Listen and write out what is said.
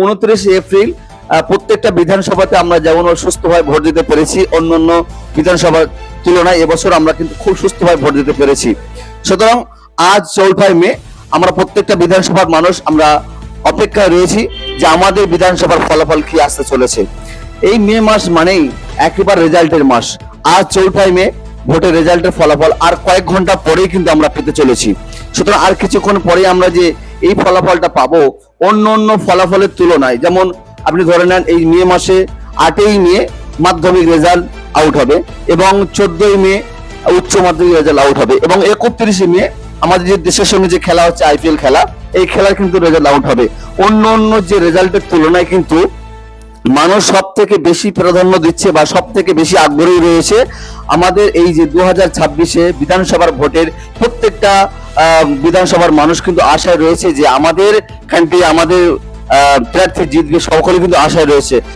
29 April প্রত্যেকটা বিধানসভাতে আমরা যেমন সুস্থভাবে ভোট দিতে পেরেছি, অন্যান্য বিধানসভার তুলনায় এবছর আমরা কিন্তু খুব সুস্থভাবে ভোট দিতে পেরেছি। সুতরাং আজ 4 মে আমরা প্রত্যেকটা বিধানসভার মানুষ আমরা অপেক্ষায় রয়েছি যে আমাদের বিধানসভার ফলাফল কি আসতে চলেছে। এই মে মাস মানেই একেবারে রেজাল্টের মাস। আজ 4 মে ভোটের রেজাল্টের ফলাফল আর কয়েক ঘন্টা পরেই কিন্তু আমরা পেতে চলেছি। সুতরাং আর কিছুক্ষণ পরে আমরা যে এই ফলাফলটা পাবো অন্য অন্য ফলাফলের তুলনায়, যেমন আপনি ধরে নেন এই মে মাসে 8ই মে মাধ্যমিক রেজাল্ট আউট হবে এবং 14ই মে উচ্চ মাধ্যমিক রেজাল্ট আউট হবে এবং 31শে মে আমাদের যে দেশের সঙ্গে যে খেলা হচ্ছে আইপিএল খেলা, এই খেলার কিন্তু রেজাল্ট আউট হবে। অন্য অন্য যে রেজাল্টের তুলনায় কিন্তু মানুষ সব থেকে বেশি প্রাধান্য দিচ্ছে বা সব থেকে বেশি আগ্রহী রয়েছে আমাদের এই যে 2026-এ বিধানসভার ভোটের। প্রত্যেকটা বিধানসভার মানুষ কিন্তু আশায় রয়েছে যে আমাদের কান্ট্রি, আমাদের প্রার্থী জিতবে, সকলে কিন্তু আশায় রয়েছে।